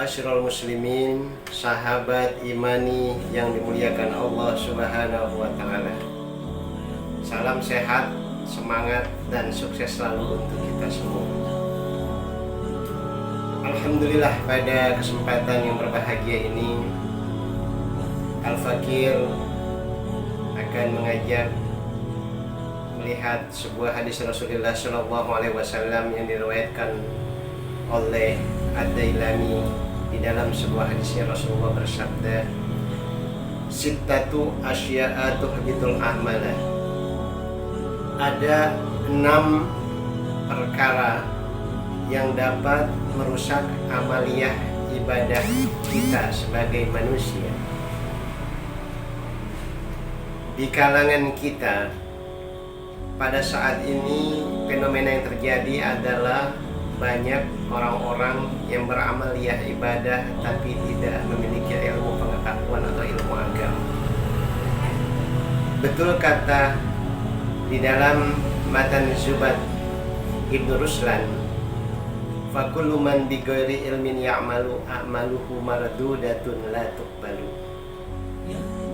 Ma'asyiral muslimin, sahabat imani yang dimuliakan Allah Subhanahu wa taala. Salam sehat, semangat dan sukses selalu untuk kita semua. Alhamdulillah, pada kesempatan yang berbahagia ini Al-Fakir akan mengajak melihat sebuah hadis Rasulullah SAW yang diriwayatkan oleh Ad-Dailami. Di dalam sebuah hadisnya Rasulullah bersabda, sittatu asya'a tuhbitul a'mala. Ada 6 perkara yang dapat merusak amaliyah ibadah kita sebagai manusia. Di kalangan kita pada saat ini fenomena yang terjadi adalah banyak orang-orang yang beramaliyah ibadah tapi tidak memiliki ilmu pengetahuan atau ilmu agama. Betul kata di dalam matan Zubat Ibnu Ruslan, fakullu man bighairi ilmin ya'malu a'maluhu mardudatun la tuqbalu.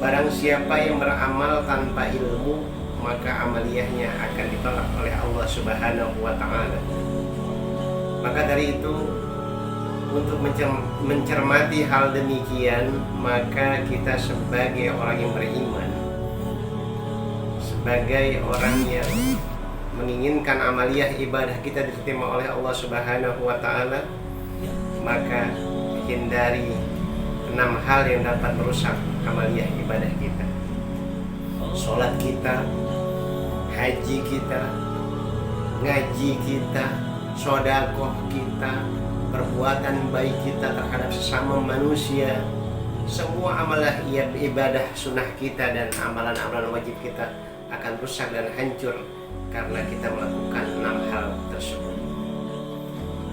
Barang siapa yang beramal tanpa ilmu, maka amaliyahnya akan ditolak oleh Allah Subhanahu wa taala. Maka dari itu, untuk mencermati hal demikian, maka kita sebagai orang yang beriman, sebagai orang yang menginginkan amaliyah ibadah kita diterima oleh Allah Subhanahu wa taala, maka hindari 6 hal yang dapat merusak amaliyah ibadah kita. Sholat kita, haji kita, ngaji kita, sedekah kita, perbuatan baik kita terhadap sesama manusia, semua amalan ibadah sunnah kita dan amalan-amalan wajib kita akan rusak dan hancur karena kita melakukan 6 hal tersebut.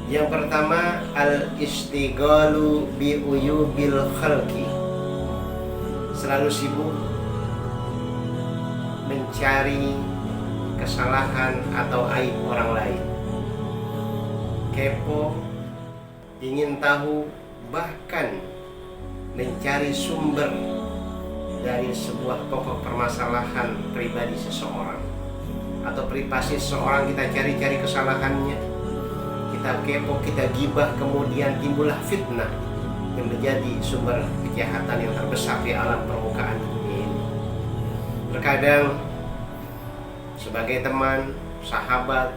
Yang pertama, al-istighalu bi uyubil khalqi. Selalu sibuk mencari kesalahan atau aib orang lain. Kepo, ingin tahu, bahkan mencari sumber dari sebuah pokok permasalahan pribadi seseorang atau privasi seseorang. Kita cari-cari kesalahannya, kita kepo, kita gibah, kemudian timbullah fitnah yang menjadi sumber kejahatan yang terbesar di alam permukaan dunia ini. Terkadang sebagai teman, sahabat,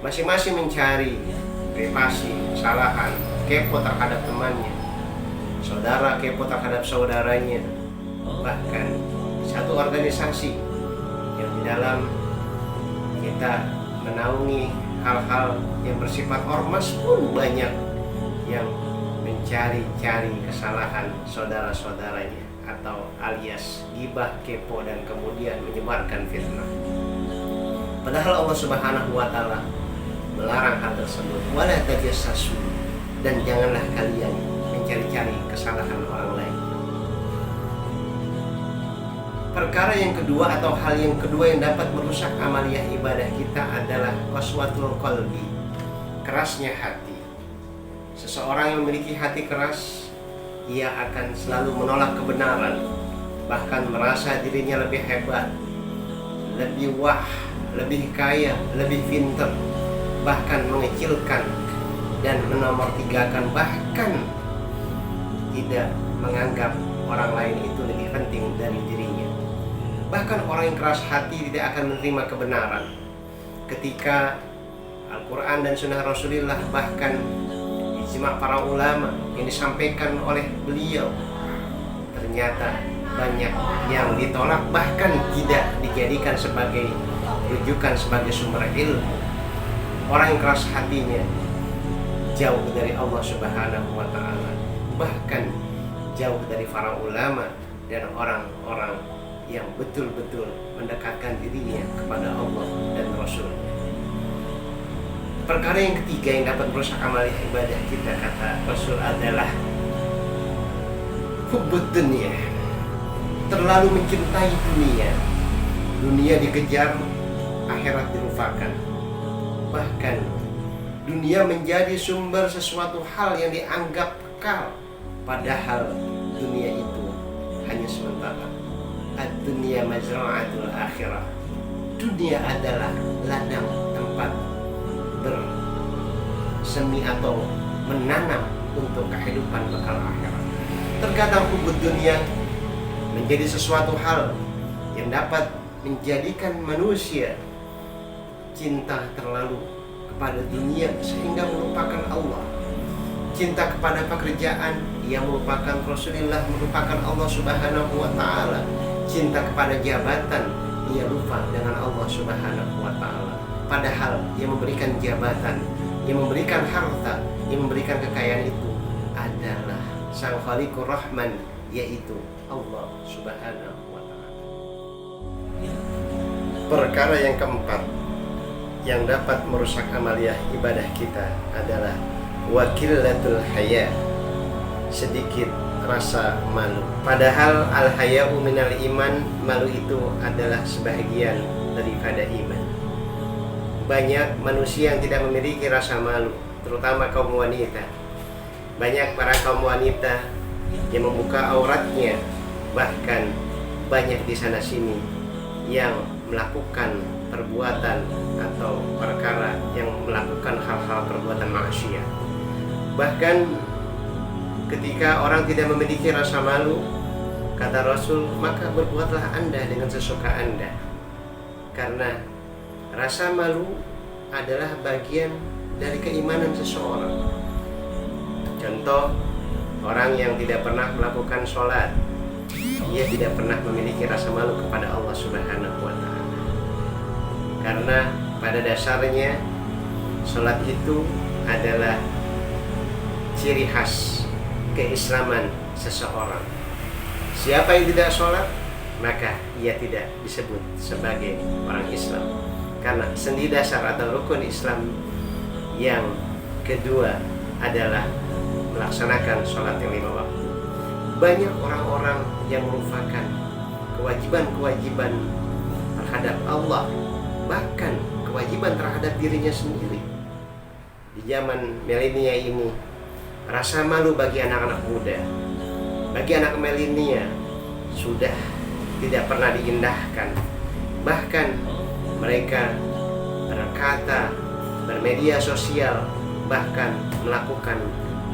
masing-masing mencari privasi, kesalahan, kepo terhadap temannya, saudara kepo terhadap saudaranya, bahkan satu organisasi yang di dalam kita menaungi hal-hal yang bersifat ormas pun banyak yang mencari-cari kesalahan saudara-saudaranya atau alias gibah, kepo, dan kemudian menyebarkan fitnah. Padahal Allah Subhanahu wa taala melarang hal tersebut. Wala tajassasu, dan janganlah kalian mencari-cari kesalahan orang lain. Perkara yang kedua atau hal yang kedua yang dapat merusak amaliyah ibadah kita adalah qaswatul qalbi, kerasnya hati. Seseorang yang memiliki hati keras, ia akan selalu menolak kebenaran, bahkan merasa dirinya lebih hebat, lebih wah, lebih kaya, lebih pintar, bahkan mengecilkan dan menomortigakan, bahkan tidak menganggap orang lain itu lebih penting dari dirinya. Bahkan orang yang keras hati tidak akan menerima kebenaran. Ketika Al-Quran dan Sunnah Rasulullah, bahkan ijma' para ulama yang disampaikan oleh beliau, ternyata banyak yang ditolak, bahkan tidak dijadikan sebagai rujukan, sebagai sumber ilmu. Orang yang keras hatinya jauh dari Allah Subhanahu wa taala, bahkan jauh dari para ulama dan orang-orang yang betul-betul mendekatkan dirinya kepada Allah dan Rasul. Perkara yang ketiga yang dapat merusak amaliyah ibadah kita, kata Rasul, adalah hubbud dunya. Terlalu mencintai dunia. Dunia dikejar, akhirat dilupakan. Bahkan dunia menjadi sumber sesuatu hal yang dianggap kekal, padahal dunia itu hanya sementara. Ad-dunya mazra'atul akhirah. Dunia adalah ladang tempat bersemi atau menanam untuk kehidupan bekal akhirat. Terkadang hubud dunia menjadi sesuatu hal yang dapat menjadikan manusia cinta terlalu kepada dunia sehingga melupakan Allah. Cinta kepada pekerjaan, ia melupakan Rasulullah, melupakan Allah Subhanahu wa Ta'ala. Cinta kepada jabatan, ia lupa dengan Allah Subhanahu wa Ta'ala. Padahal ia memberikan jabatan, ia memberikan harta, ia memberikan kekayaan itu adalah Sang Khaliqur Rahman, yaitu Allah Subhanahu wa Ta'ala. Perkara yang keempat yang dapat merusak amaliyah ibadah kita adalah wakilatul haya, sedikit rasa malu. Padahal al-haya'u minal iman, malu itu adalah sebahagian daripada iman. Banyak manusia yang tidak memiliki rasa malu, terutama kaum wanita. Banyak para kaum wanita yang membuka auratnya, bahkan banyak di sana sini yang melakukan perbuatan atau perkara yang melakukan hal-hal perbuatan maksiat. Bahkan ketika orang tidak memiliki rasa malu, kata Rasul, maka berbuatlah Anda dengan sesuka Anda. Karena rasa malu adalah bagian dari keimanan seseorang. Contoh, orang yang tidak pernah melakukan sholat, dia tidak pernah memiliki rasa malu kepada Allah Subhanahu wa Ta'ala. Karena pada dasarnya sholat itu adalah ciri khas keislaman seseorang. Siapa yang tidak sholat, maka ia tidak disebut sebagai orang Islam. Karena sendi dasar atau rukun Islam yang kedua adalah melaksanakan sholat yang 5 waktu. Banyak orang-orang yang melupakan kewajiban-kewajiban terhadap Allah, bahkan kewajiban terhadap dirinya sendiri. Di zaman milenial ini, rasa malu bagi anak-anak muda, bagi anak milenial sudah tidak pernah diindahkan. Bahkan mereka berkata, bermedia sosial, bahkan melakukan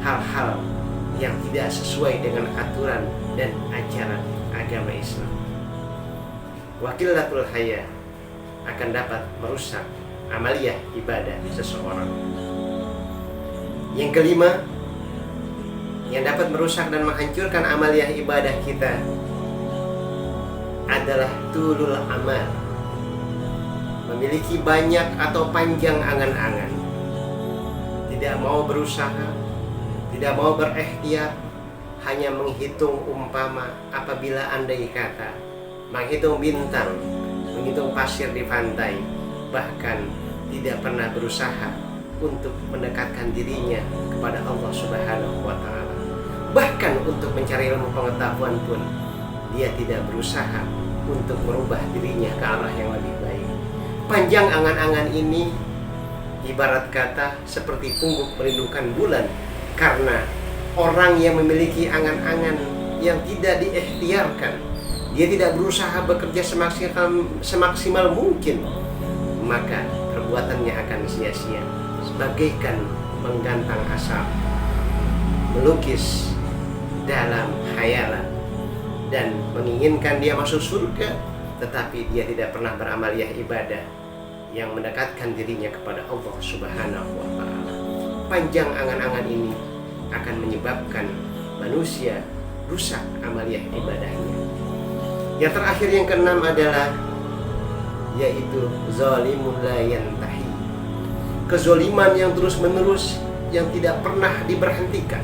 hal-hal yang tidak sesuai dengan aturan dan ajaran agama Islam. Wakilatul haya akan dapat merusak amaliyah ibadah seseorang. Yang kelima, yang dapat merusak dan menghancurkan amaliyah ibadah kita adalah tulul amal, memiliki banyak atau panjang angan-angan, tidak mau berusaha, tidak mau berikhtiar, hanya menghitung umpama apabila andai kata, menghitung bintang, menghitung pasir di pantai, bahkan tidak pernah berusaha untuk mendekatkan dirinya kepada Allah Subhanahu wa Ta'ala. Bahkan untuk mencari ilmu pengetahuan pun dia tidak berusaha untuk merubah dirinya ke arah yang lebih baik. Panjang angan-angan ini ibarat kata seperti pungguk merindukan bulan, karena orang yang memiliki angan-angan yang tidak diikhtiarkan, dia tidak berusaha bekerja semaksimal mungkin, maka perbuatannya akan sia-sia, sebagaikan menggantang asap, melukis dalam khayalan dan menginginkan dia masuk surga, tetapi dia tidak pernah beramaliyah ibadah yang mendekatkan dirinya kepada Allah Subhanahu wa Ta'ala. Panjang angan-angan ini akan menyebabkan manusia rusak amaliyah ibadahnya. Yang terakhir, yang keenam adalah yaitu zalimun la yantahi, kezaliman yang terus-menerus, yang tidak pernah diberhentikan.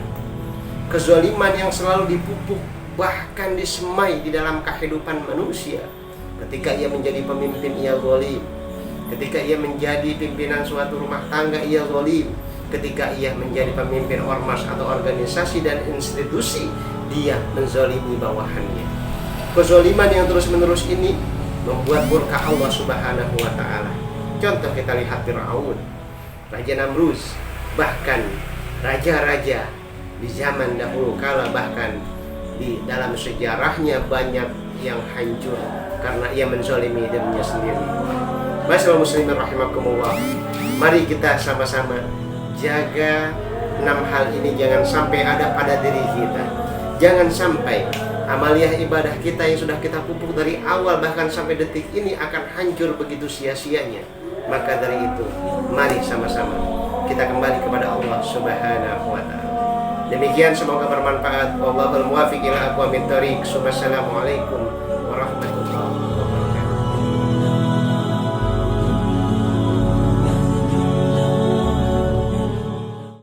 Kezaliman yang selalu dipupuk, bahkan disemai di dalam kehidupan manusia. Ketika ia menjadi pemimpin, ia zalim. Ketika ia menjadi pimpinan suatu rumah tangga, ia zalim. Ketika ia menjadi pemimpin ormas atau organisasi dan institusi, dia menzalimi bawahannya. Kezaliman yang terus-menerus ini membuat murka Allah Subhanahu wa Ta'ala. Contoh kita lihat Fir'aun, Raja Namrus, bahkan raja-raja Di zaman dahulu kala bahkan di dalam sejarahnya banyak yang hancur karena ia menzalimi dirinya sendiri. Masyaallah muslimin rahimakumullah. Mari kita sama-sama jaga 6 hal ini, jangan sampai ada pada diri kita. Jangan sampai amaliyah ibadah kita yang sudah kita pupuk dari awal bahkan sampai detik ini akan hancur begitu sia-sianya. Maka dari itu, mari sama-sama kita kembali kepada Allah Subhanahu wa taala. Demikian, semoga bermanfaat. Wallahul muwaffiq ila aqwamit thoriq. Wassalamualaikum